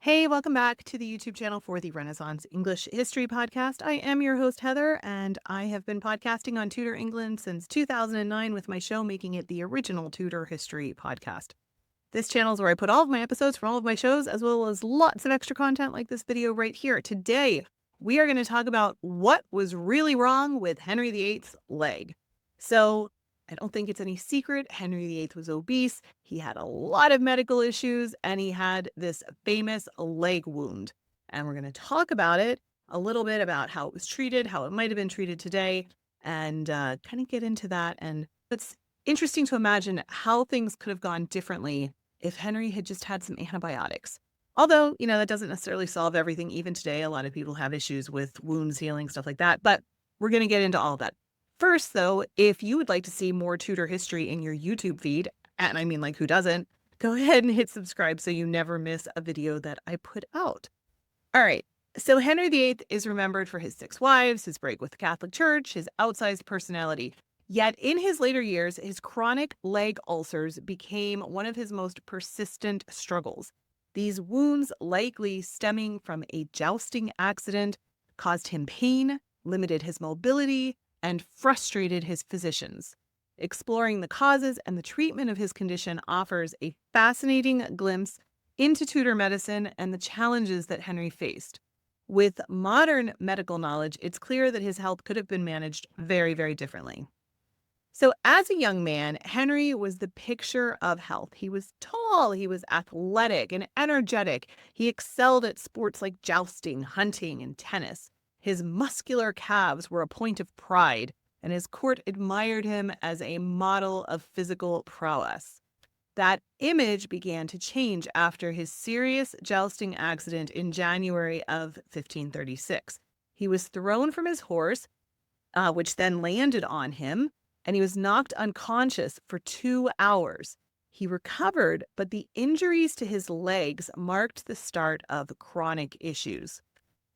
Hey, welcome back to the YouTube channel for the Renaissance English History Podcast. I am your host, Heather, and I have been podcasting on Tudor England since 2009 with my show making it the original Tudor History Podcast. This channel is where I put all of my episodes from all of my shows, as well as lots of extra content like this video right here. Today, we are going to talk about what was really wrong with Henry VIII's leg. So, I don't think it's any secret. Henry VIII was obese. He had a lot of medical issues and he had this famous leg wound. And we're going to talk about it a little bit about how it was treated, how it might have been treated today, and kind of get into that. And it's interesting to imagine how things could have gone differently if Henry had just had some antibiotics. Although, that doesn't necessarily solve everything. Even today, a lot of people have issues with wounds healing, stuff like that. But we're going to get into all of that. First, though, if you would like to see more Tudor history in your YouTube feed, and I mean, like, who doesn't, go ahead and hit subscribe so you never miss a video that I put out. All right. So Henry VIII is remembered for his 6 wives, his break with the Catholic Church, his outsized personality. Yet in his later years, his chronic leg ulcers became one of his most persistent struggles. These wounds, likely stemming from a jousting accident, caused him pain, limited his mobility, and frustrated his physicians. Exploring the causes and the treatment of his condition offers a fascinating glimpse into Tudor medicine and the challenges that Henry faced. With modern medical knowledge, it's clear that his health could have been managed very, very differently. So, as a young man, Henry was the picture of health. He was tall, he was athletic and energetic. He excelled at sports like jousting, hunting, and tennis. His muscular calves were a point of pride, and his court admired him as a model of physical prowess. That image began to change after his serious jousting accident in January of 1536. He was thrown from his horse, which then landed on him, and he was knocked unconscious for 2 hours. He recovered, but the injuries to his legs marked the start of chronic issues.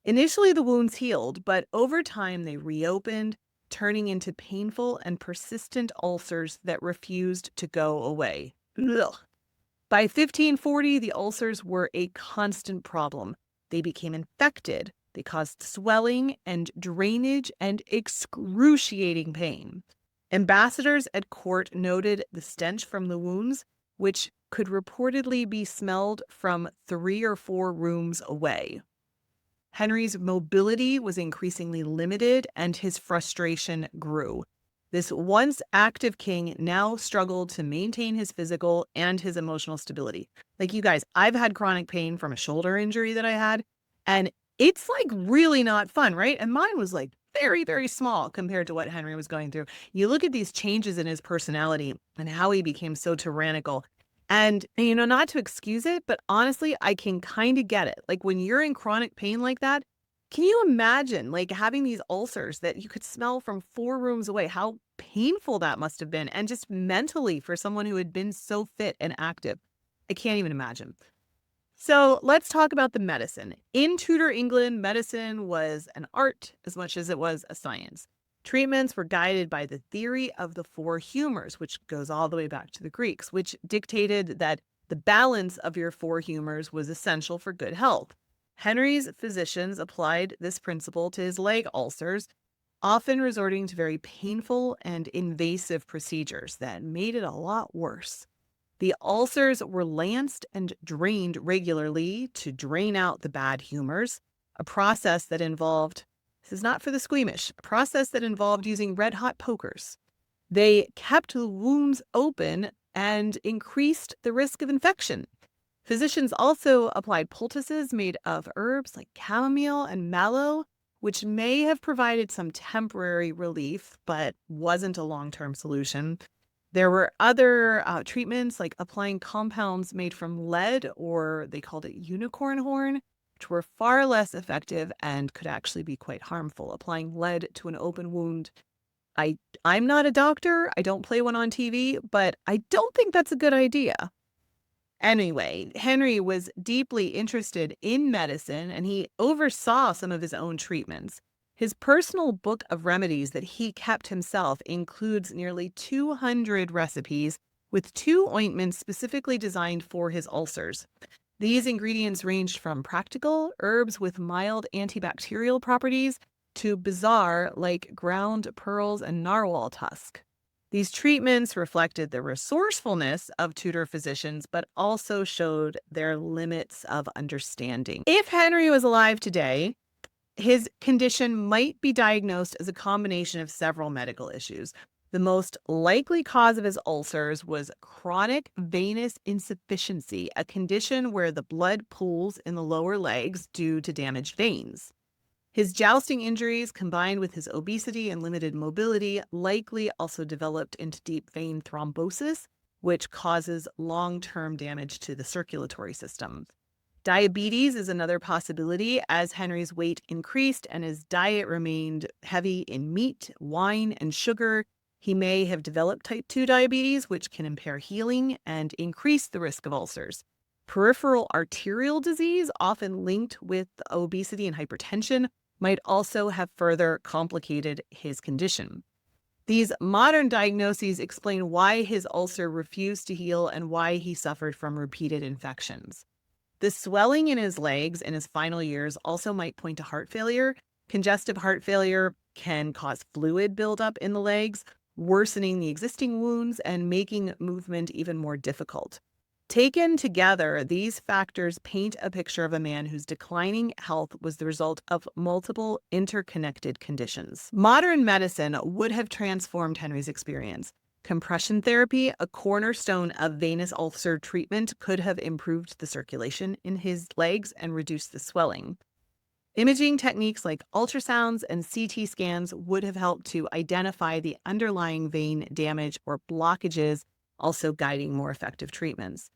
Initially, the wounds healed, but over time they reopened, turning into painful and persistent ulcers that refused to go away. Ugh. By 1540, the ulcers were a constant problem. They became infected, they caused swelling and drainage and excruciating pain. Ambassadors at court noted the stench from the wounds, which could reportedly be smelled from 3 or 4 rooms away. Henry's mobility was increasingly limited and his frustration grew. This once active king now struggled to maintain his physical and his emotional stability. Like, you guys, I've had chronic pain from a shoulder injury that I had, and it's like really not fun, right? And mine was like very, very small compared to what Henry was going through. You look at these changes in his personality and how he became so tyrannical. And, not to excuse it, but honestly, I can kind of get it. Like, when you're in chronic pain like that, can you imagine like having these ulcers that you could smell from 4 rooms away? How painful that must have been. And just mentally for someone who had been so fit and active. I can't even imagine. So let's talk about the medicine. In Tudor England, medicine was an art as much as it was a science. Treatments were guided by the theory of the 4 humors, which goes all the way back to the Greeks, which dictated that the balance of your 4 humors was essential for good health. Henry's physicians applied this principle to his leg ulcers, often resorting to very painful and invasive procedures that made it a lot worse. The ulcers were lanced and drained regularly to drain out the bad humors, a process that involved, this is not for the squeamish, a process that involved using red-hot pokers. They kept the wounds open and increased the risk of infection. Physicians also applied poultices made of herbs like chamomile and mallow, which may have provided some temporary relief, but wasn't a long-term solution. There were other treatments like applying compounds made from lead, or they called it unicorn horn, which were far less effective and could actually be quite harmful. Applying lead to an open wound. I'm not a doctor. I don't play one on TV, but I don't think that's a good idea. Anyway, Henry was deeply interested in medicine and he oversaw some of his own treatments. His personal book of remedies that he kept himself includes nearly 200 recipes with 2 ointments specifically designed for his ulcers. These ingredients ranged from practical herbs with mild antibacterial properties to bizarre, like ground pearls and narwhal tusk. These treatments reflected the resourcefulness of Tudor physicians, but also showed their limits of understanding. If Henry was alive today, his condition might be diagnosed as a combination of several medical issues. The most likely cause of his ulcers was chronic venous insufficiency, a condition where the blood pools in the lower legs due to damaged veins. His jousting injuries, combined with his obesity and limited mobility, likely also developed into deep vein thrombosis, which causes long-term damage to the circulatory system. Diabetes is another possibility as Henry's weight increased and his diet remained heavy in meat, wine, and sugar. He may have developed type 2 diabetes, which can impair healing and increase the risk of ulcers. Peripheral arterial disease, often linked with obesity and hypertension, might also have further complicated his condition. These modern diagnoses explain why his ulcer refused to heal and why he suffered from repeated infections. The swelling in his legs in his final years also might point to heart failure. Congestive heart failure can cause fluid buildup in the legs, worsening the existing wounds and making movement even more difficult. Taken together, these factors paint a picture of a man whose declining health was the result of multiple interconnected conditions. Modern medicine would have transformed Henry's experience. Compression therapy, a cornerstone of venous ulcer treatment, could have improved the circulation in his legs and reduced the swelling. Imaging techniques like ultrasounds and CT scans would have helped to identify the underlying vein damage or blockages, also guiding more effective treatments.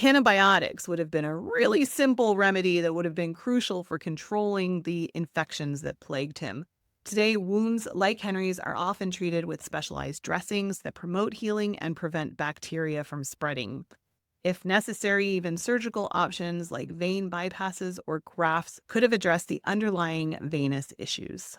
Antibiotics would have been a really simple remedy that would have been crucial for controlling the infections that plagued him. Today, wounds like Henry's are often treated with specialized dressings that promote healing and prevent bacteria from spreading. If necessary, even surgical options like vein bypasses or grafts could have addressed the underlying venous issues.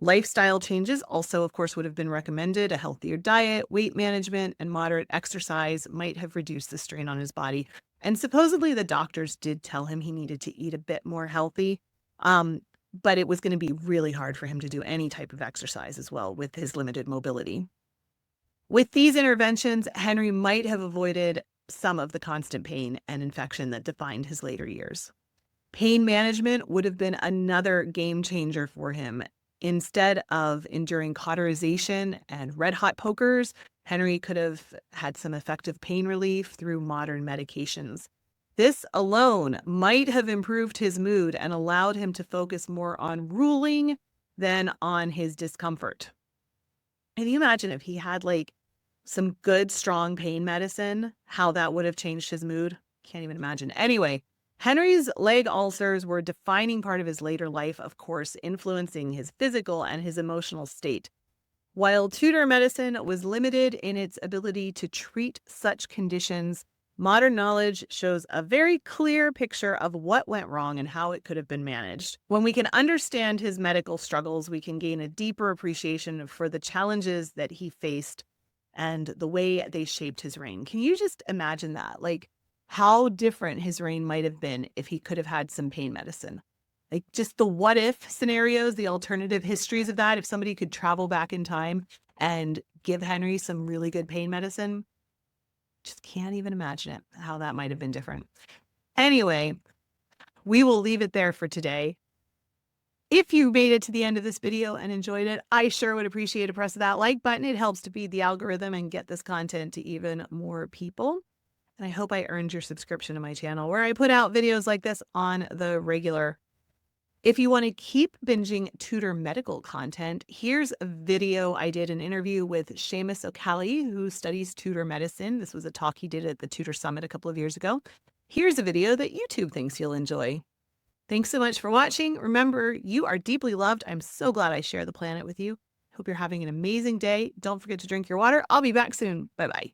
Lifestyle changes also, of course, would have been recommended. A healthier diet, weight management, and moderate exercise might have reduced the strain on his body. And supposedly the doctors did tell him he needed to eat a bit more healthy, but it was going to be really hard for him to do any type of exercise as well with his limited mobility. With these interventions, Henry might have avoided some of the constant pain and infection that defined his later years. Pain management would have been another game changer for him. Instead of enduring cauterization and red-hot pokers, Henry could have had some effective pain relief through modern medications. This alone might have improved his mood and allowed him to focus more on ruling than on his discomfort. Can you imagine if he had some good, strong pain medicine, how that would have changed his mood? Can't even imagine. Anyway, Henry's leg ulcers were a defining part of his later life, of course, influencing his physical and his emotional state. While Tudor medicine was limited in its ability to treat such conditions, modern knowledge shows a very clear picture of what went wrong and how it could have been managed. When we can understand his medical struggles, we can gain a deeper appreciation for the challenges that he faced and the way they shaped his reign. Can you just imagine that? How different his reign might have been if he could have had some pain medicine. Just the what if scenarios, the alternative histories of that, if somebody could travel back in time and give Henry some really good pain medicine, just can't even imagine it, how that might have been different. Anyway, we will leave it there for today. If you made it to the end of this video and enjoyed it, I sure would appreciate a press of that like button. It helps to feed the algorithm and get this content to even more people. And I hope I earned your subscription to my channel where I put out videos like this on the regular. If you want to keep binging Tudor medical content, here's a video I did, an interview with Seamus O'Callaghan, who studies Tudor medicine. This was a talk he did at the Tudor Summit a couple of years ago. Here's a video that YouTube thinks you'll enjoy. Thanks so much for watching. Remember, you are deeply loved. I'm so glad I share the planet with you. Hope you're having an amazing day. Don't forget to drink your water. I'll be back soon. Bye-bye.